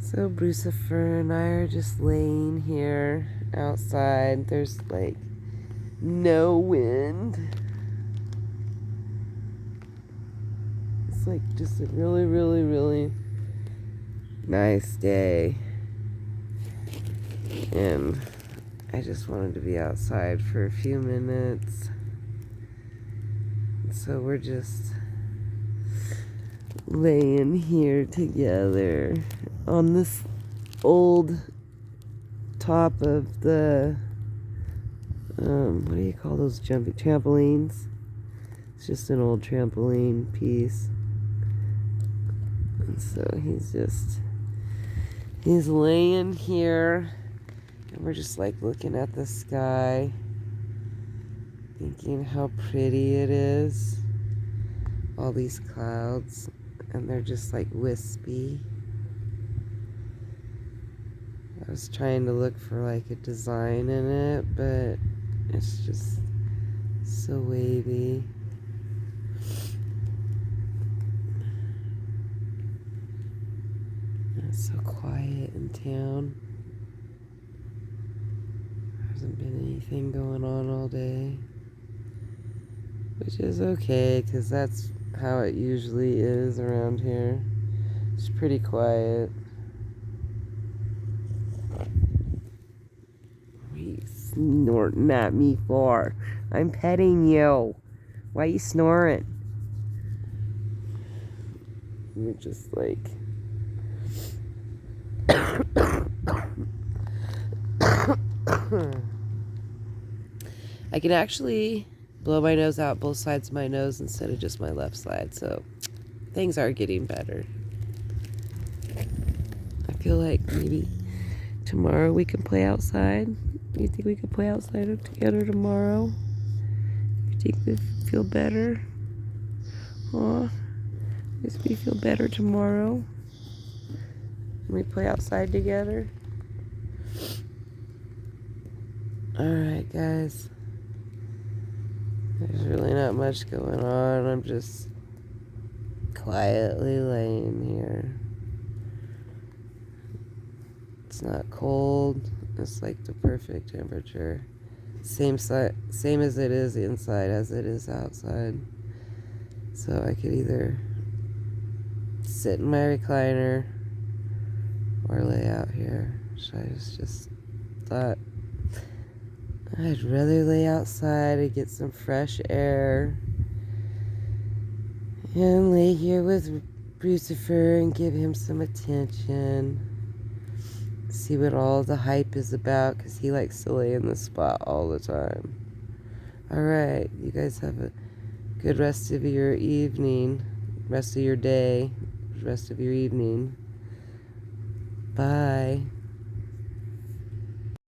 So Brucifer and I are just laying here outside. There's like no wind. It's like just a really, really, really nice day. And I just wanted to be outside for a few minutes. So we're just laying here together on this old top of the what do you call those jumping trampolines? It's just an old trampoline piece. And so he's laying here, and we're just like looking at the sky, thinking how pretty it is. All these clouds, and they're just like wispy. I was trying to look for like a design in it, but it's just so wavy. And it's so quiet in town. There hasn't been anything going on all day, which is okay, because that's how it usually is around here. It's pretty quiet. What are you snorting at me for? I'm petting you. Why are you snoring? You're just like... I can actually blow my nose out both sides of my nose instead of just my left side, so things are getting better. I feel like maybe tomorrow we can play outside. You think we could play outside together tomorrow? You think we feel better? Huh? Does we feel better tomorrow? Can we play outside together? Alright, guys. There's really not much going on. I'm just quietly laying here. It's not cold. It's like the perfect temperature. Same as it is inside as it is outside. So I could either sit in my recliner or lay out here. So I just thought I'd rather lay outside and get some fresh air and lay here with Brucifer and give him some attention. See what all the hype is about, because he likes to lay in the spot all the time. Alright, you guys have a good rest of your evening, rest of your day, rest of your evening. Bye.